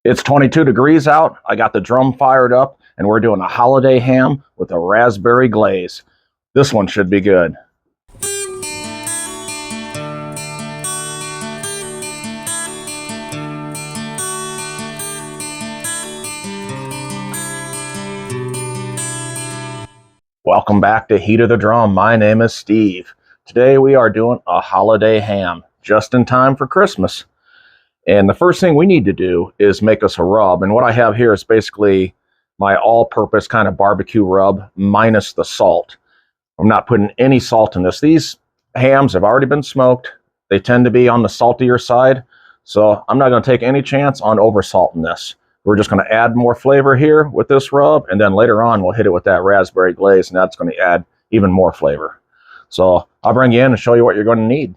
It's 22 degrees out. I got the drum fired up, and we're doing a holiday ham with a raspberry glaze. This one should be good. Welcome back to Heat of the Drum. My name is Steve. Today we are doing a holiday ham, just in time for Christmas. And the first thing we need to do is make us a rub. And what I have here is basically my all-purpose kind of barbecue rub minus the salt. I'm not putting any salt in this. These hams have already been smoked. They tend to be on the saltier side. So I'm not going to take any chance on over-salting this. We're just going to add more flavor here with this rub. And then later on, we'll hit it with that raspberry glaze. And that's going to add even more flavor. So I'll bring you in and show you what you're going to need.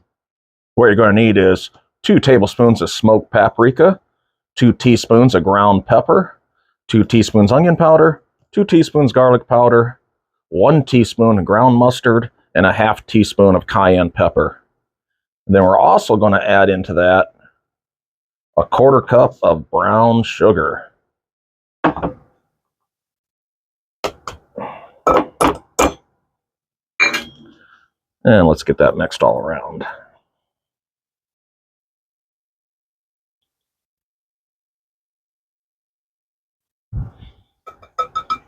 What you're going to need is 2 tablespoons of smoked paprika, 2 teaspoons of ground pepper, 2 teaspoons onion powder, 2 teaspoons garlic powder, 1 teaspoon of ground mustard, and a ½ teaspoon of cayenne pepper. And then we're also going to add into that a 1/4 cup of brown sugar. And let's get that mixed all around.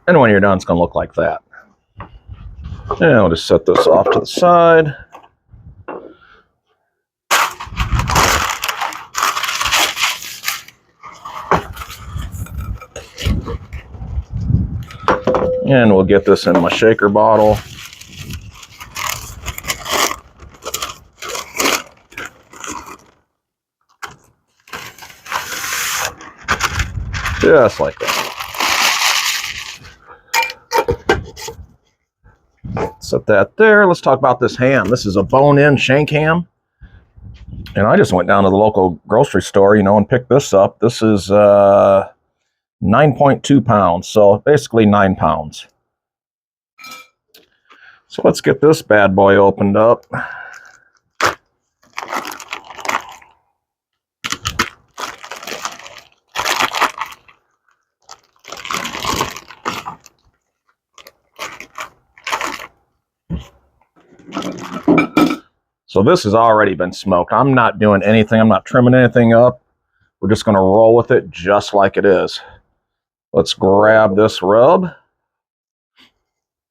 And when you're done, it's going to look like that. And I'll just set this off to the side. And we'll get this in my shaker bottle. Just like that. Set that there. Let's talk about this ham. This is a bone-in shank ham. And I just went down to the local grocery store, and picked this up. This is 9.2 pounds, so basically 9 pounds. So let's get this bad boy opened up. So this has already been smoked. I'm not doing anything. I'm not trimming anything up. We're just going to roll with it just like it is. Let's grab this rub.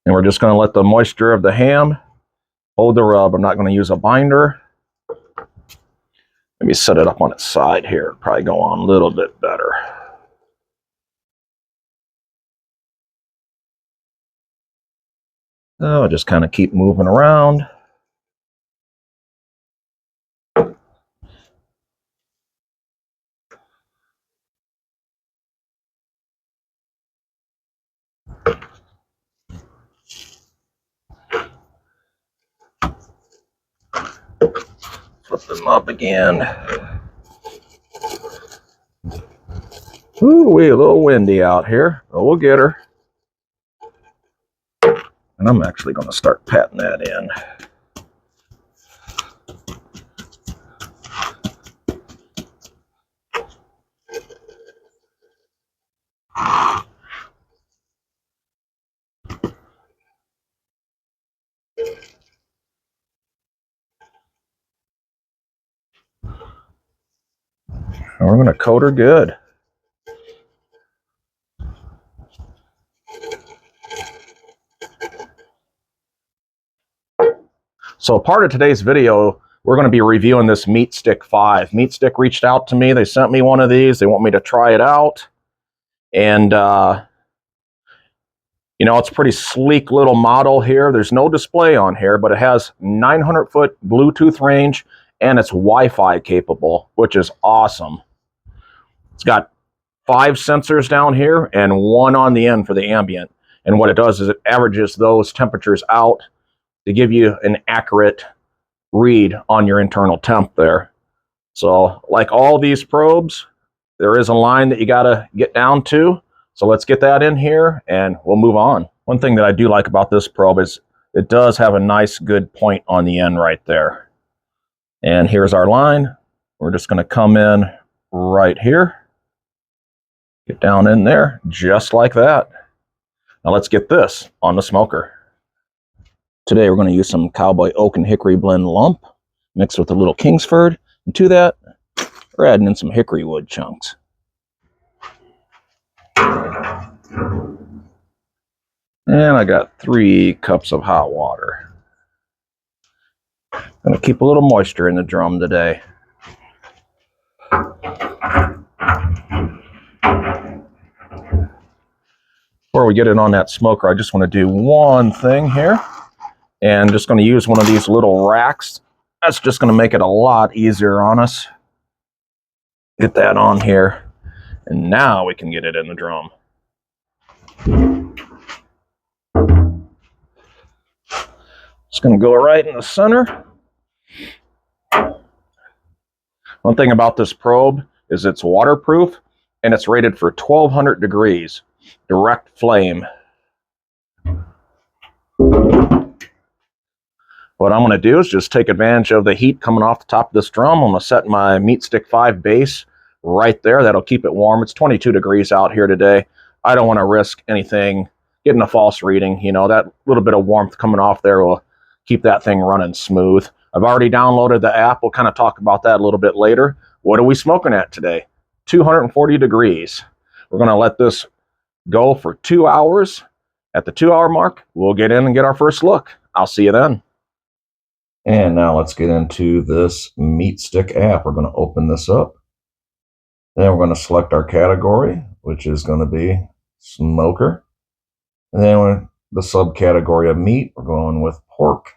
And we're just going to let the moisture of the ham hold the rub. I'm not going to use a binder. Let me set it up on its side here. Probably go on a little bit better. So I'll just kind of keep moving around. Flip them up again. Ooh, a little windy out here, but we'll get her. And I'm actually going to start patting that in. And we're going to coat her good. So part of today's video, we're going to be reviewing this Meatstick 5. Meatstick reached out to me. They sent me one of these. They want me to try it out. And, it's a pretty sleek little model here. There's no display on here, but it has 900-foot Bluetooth range, and it's Wi-Fi capable, which is awesome. It's got 5 sensors down here and 1 on the end for the ambient. And what it does is it averages those temperatures out to give you an accurate read on your internal temp there. So like all these probes, there is a line that you got to get down to. So let's get that in here and we'll move on. One thing that I do like about this probe is it does have a nice good point on the end right there. And here's our line. We're just going to come in right here. Get down in there just like that. Now let's get this on the smoker. Today we're going to use some Cowboy Oak and Hickory Blend lump mixed with a little Kingsford. And to that, we're adding in some hickory wood chunks. And I got 3 cups of hot water. Going to keep a little moisture in the drum today. Before we get it on that smoker, I just want to do one thing here. And just going to use one of these little racks. That's just going to make it a lot easier on us. Get that on here. And now we can get it in the drum. It's going to go right in the center. One thing about this probe is it's waterproof and it's rated for 1200 degrees, direct flame. What I'm going to do is just take advantage of the heat coming off the top of this drum. I'm going to set my Meatstick 5 base right there. That'll keep it warm. It's 22 degrees out here today. I don't want to risk anything getting a false reading. You know, that little bit of warmth coming off there will keep that thing running smooth. I've already downloaded the app. We'll kind of talk about that a little bit later. What are we smoking at today? 240 degrees. We're going to let this go for 2 hours. At the 2 hour mark, we'll get in and get our first look. I'll see you then. And now let's get into this Meatstick app. We're going to open this up. Then we're going to select our category, which is going to be smoker. And then the subcategory of meat, we're going with pork.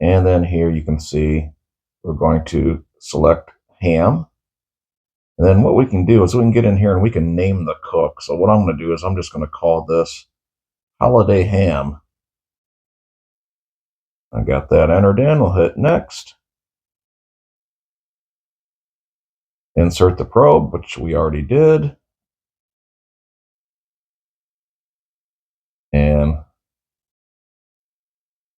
And then here you can see we're going to select ham. And then what we can do is we can get in here and we can name the cook. So what I'm going to do is I'm just going to call this holiday ham. I got that entered in. We'll hit next. Insert the probe, which we already did. And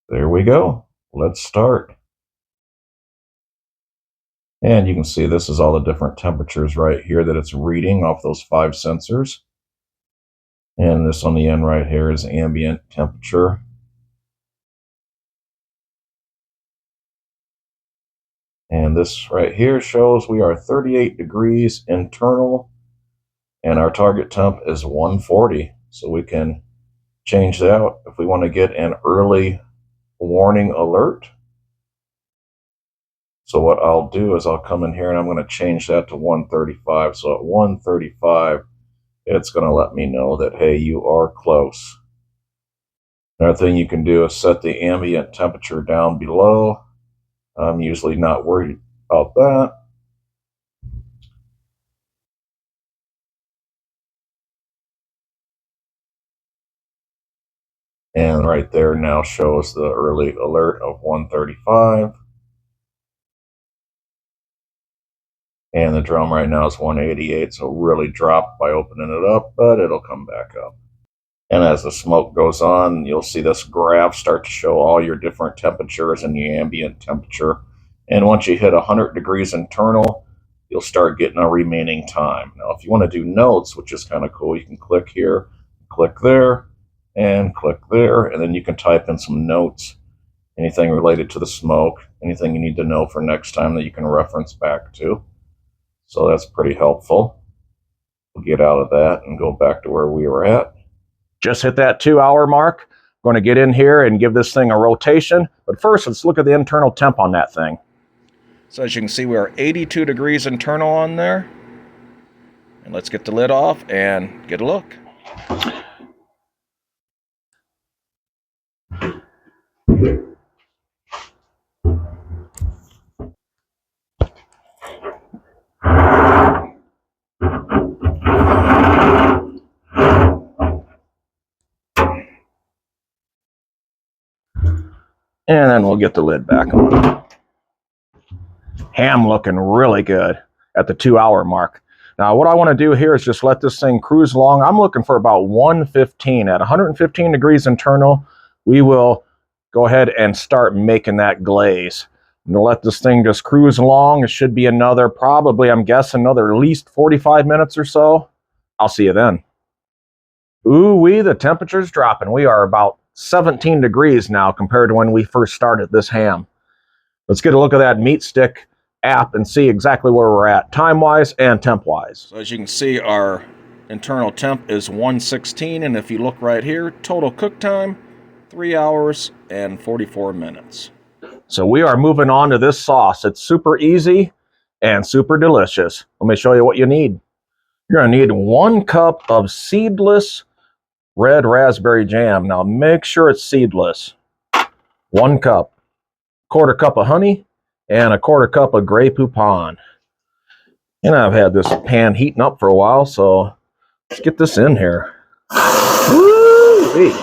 there we go. Let's start. And you can see this is all the different temperatures right here that it's reading off those 5 sensors. And this on the end right here is ambient temperature. And this right here shows we are 38 degrees internal and our target temp is 140. So we can change that if we want to get an early warning alert. So what I'll do is I'll come in here and I'm going to change that to 135. So at 135, it's going to let me know that, hey, you are close. Another thing you can do is set the ambient temperature down below. I'm usually not worried about that. And right there now shows the early alert of 135. And the drum right now is 188, so really dropped by opening it up, but it'll come back up. And as the smoke goes on, you'll see this graph start to show all your different temperatures and the ambient temperature. And once you hit 100 degrees internal, you'll start getting a remaining time. Now, if you want to do notes, which is kind of cool, you can click here, click there, and click there, and then you can type in some notes, anything related to the smoke, anything you need to know for next time that you can reference back to. So that's pretty helpful. We'll get out of that and go back to where we were at. Just hit that 2 hour mark. Going to get in here and give this thing a rotation. But first, let's look at the internal temp on that thing. So as you can see, we are 82 degrees internal on there. And let's get the lid off and get a look. And then we'll get the lid back on. Ham looking really good at the 2 hour mark. Now what I want to do here is just let this thing cruise along. I'm looking for about 115. At 115 degrees internal, we will go ahead and start making that glaze. And we'll let this thing just cruise along. It should be another, probably, I'm guessing, another at least 45 minutes or so. I'll see you then. Ooh-wee, the temperature's dropping. We are about 17 degrees now compared to when we first started this ham. Let's get a look at that Meatstick app and see exactly where we're at, time-wise and temp-wise. So as you can see, our internal temp is 116, and if you look right here, total cook time, 3 hours and 44 minutes. So we are moving on to this sauce. It's super easy and super delicious. Let me show you what you need. You're going to need 1 cup of seedless red raspberry jam. Now make sure it's seedless. 1 cup. 1/4 cup of honey and 1/4 cup of Grey Poupon. And I've had this pan heating up for a while, so let's get this in here. Woo-wee.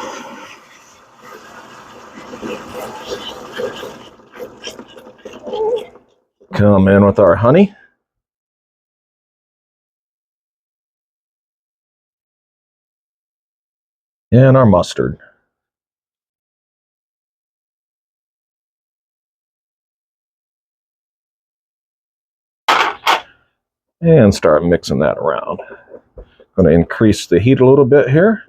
Come in with our honey. And our mustard. And start mixing that around. I'm going to increase the heat a little bit here.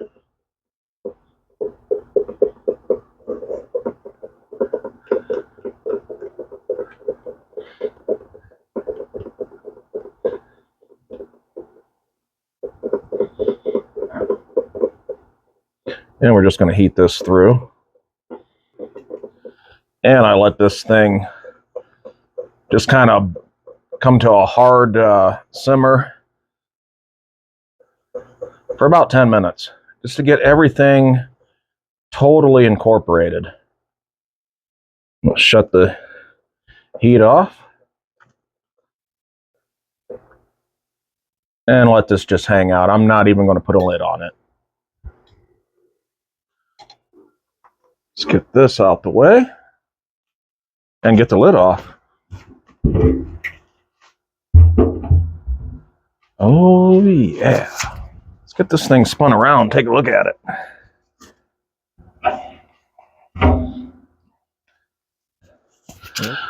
And we're just going to heat this through. And I let this thing just kind of come to a hard simmer for about 10 minutes, just to get everything totally incorporated. I'm going to shut the heat off and let this just hang out. I'm not even going to put a lid on it. Let's get this out the way and get the lid off. Oh yeah. Let's get this thing spun around, take a look at it.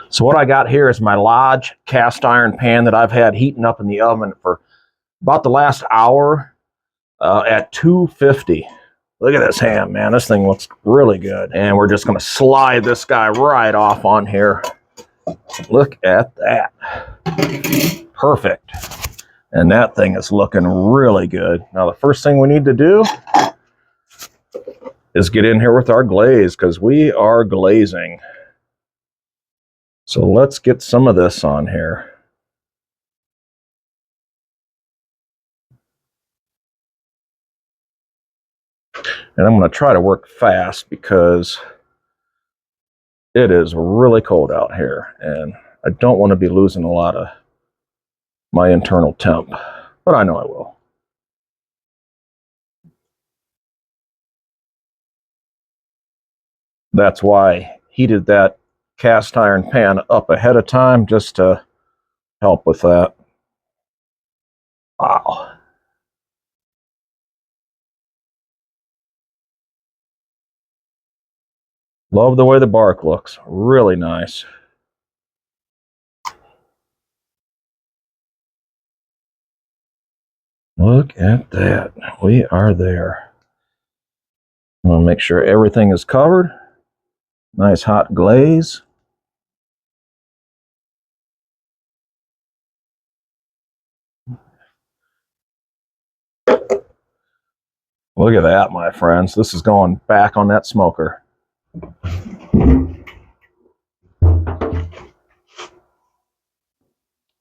So what I got here is my Lodge cast iron pan that I've had heating up in the oven for about the last hour at 250. Look at this ham, man. This thing looks really good. And we're just going to slide this guy right off on here. Look at that. Perfect. And that thing is looking really good. Now, the first thing we need to do is get in here with our glaze, because we are glazing. So let's get some of this on here. And I'm going to try to work fast because it is really cold out here. And I don't want to be losing a lot of my internal temp, but I know I will. That's why I heated that cast iron pan up ahead of time, just to help with that. Wow. Love the way the bark looks. Really nice. Look at that. We are there. I want to make sure everything is covered. Nice hot glaze. Look at that, my friends. This is going back on that smoker.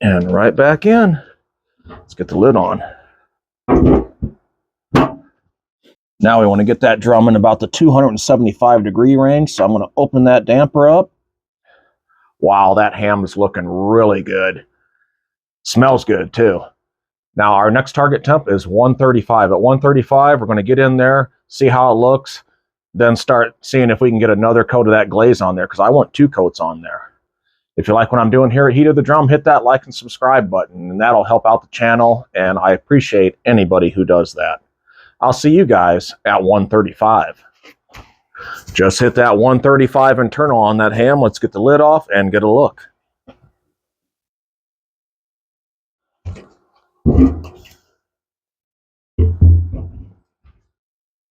And right back in. Let's get the lid on. Now we want to get that drum in about the 275 degree range. So I'm going to open that damper up. Wow, that ham is looking really good. Smells good too. Now our next target temp is 135. At 135, we're going to get in there, see how it looks, then start seeing if we can get another coat of that glaze on there, because I want 2 coats on there. If you like what I'm doing here at Heat of the Drum, hit that like and subscribe button, and that'll help out the channel, and I appreciate anybody who does that. I'll see you guys at 135. Just hit that 135 internal on that ham. Let's get the lid off and get a look.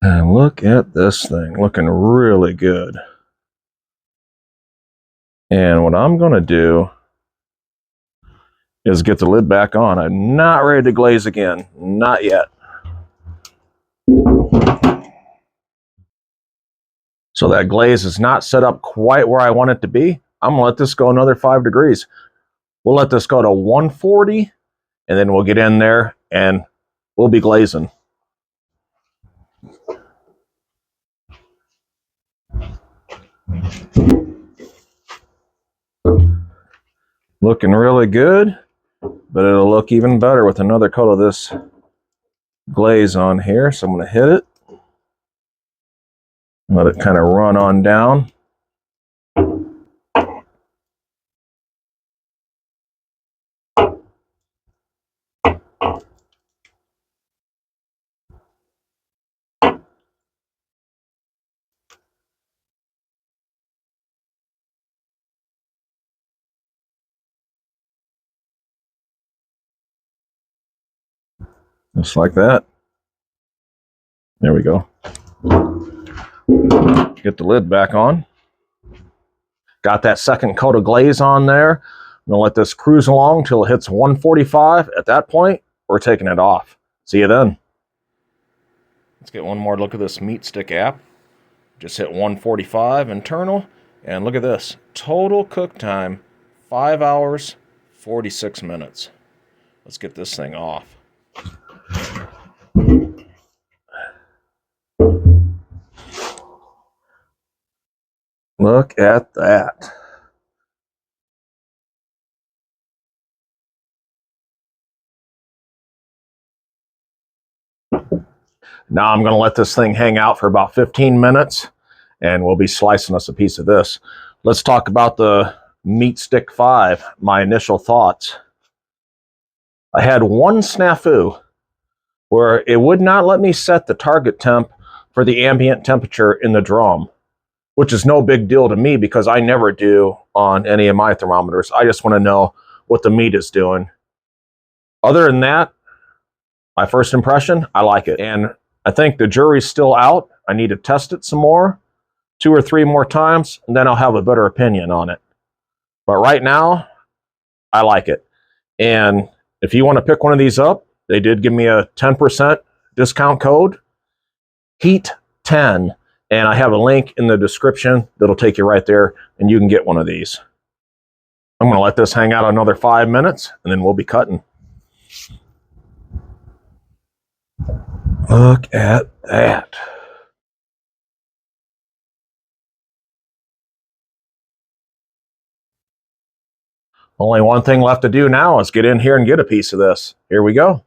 And look at this thing, looking really good. And what I'm going to do is get the lid back on. I'm not ready to glaze again. Not yet. So that glaze is not set up quite where I want it to be. I'm going to let this go another 5 degrees. We'll let this go to 140, and then we'll get in there and we'll be glazing. Looking really good, but it'll look even better with another coat of this glaze on here. So I'm going to hit it. Let it kind of run on down. Just like that. There we go. Get the lid back on. Got that second coat of glaze on there. I'm going to let this cruise along till it hits 145. At that point, we're taking it off. See you then. Let's get one more look at this Meatstick app. Just hit 145 internal. And look at this. Total cook time, 5 hours, 46 minutes. Let's get this thing off. Look at that. Now I'm going to let this thing hang out for about 15 minutes, and we'll be slicing us a piece of this. Let's talk about the Meatstick 5, my initial thoughts. I had one snafu where it would not let me set the target temp for the ambient temperature in the drum, which is no big deal to me because I never do on any of my thermometers. I just want to know what the meat is doing. Other than that, my first impression, I like it. And I think the jury's still out. I need to test it some more, 2 or 3 more times, and then I'll have a better opinion on it. But right now, I like it. And if you want to pick one of these up, they did give me a 10% discount code, HEAT10, and I have a link in the description that'll take you right there, and you can get one of these. I'm going to let this hang out another 5 minutes, and then we'll be cutting. Look at that. Only one thing left to do now is get in here and get a piece of this. Here we go.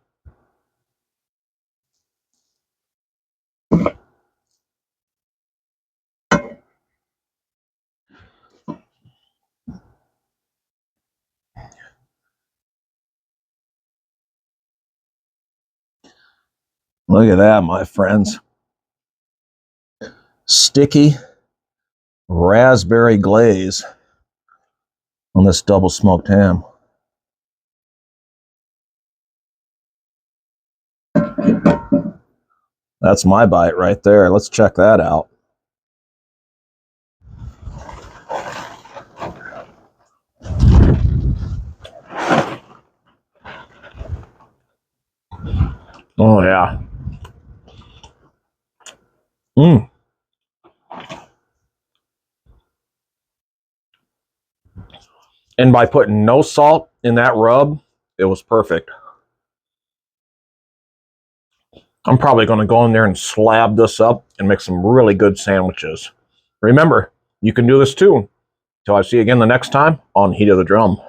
Look at that, my friends. Sticky raspberry glaze on this double smoked ham. That's my bite right there. Let's check that out. Oh, yeah. And by putting no salt in that rub, it was perfect. I'm probably going to go in there and slab this up and make some really good sandwiches. Remember, you can do this too. Till I see you again the next time on Heat of the Drum.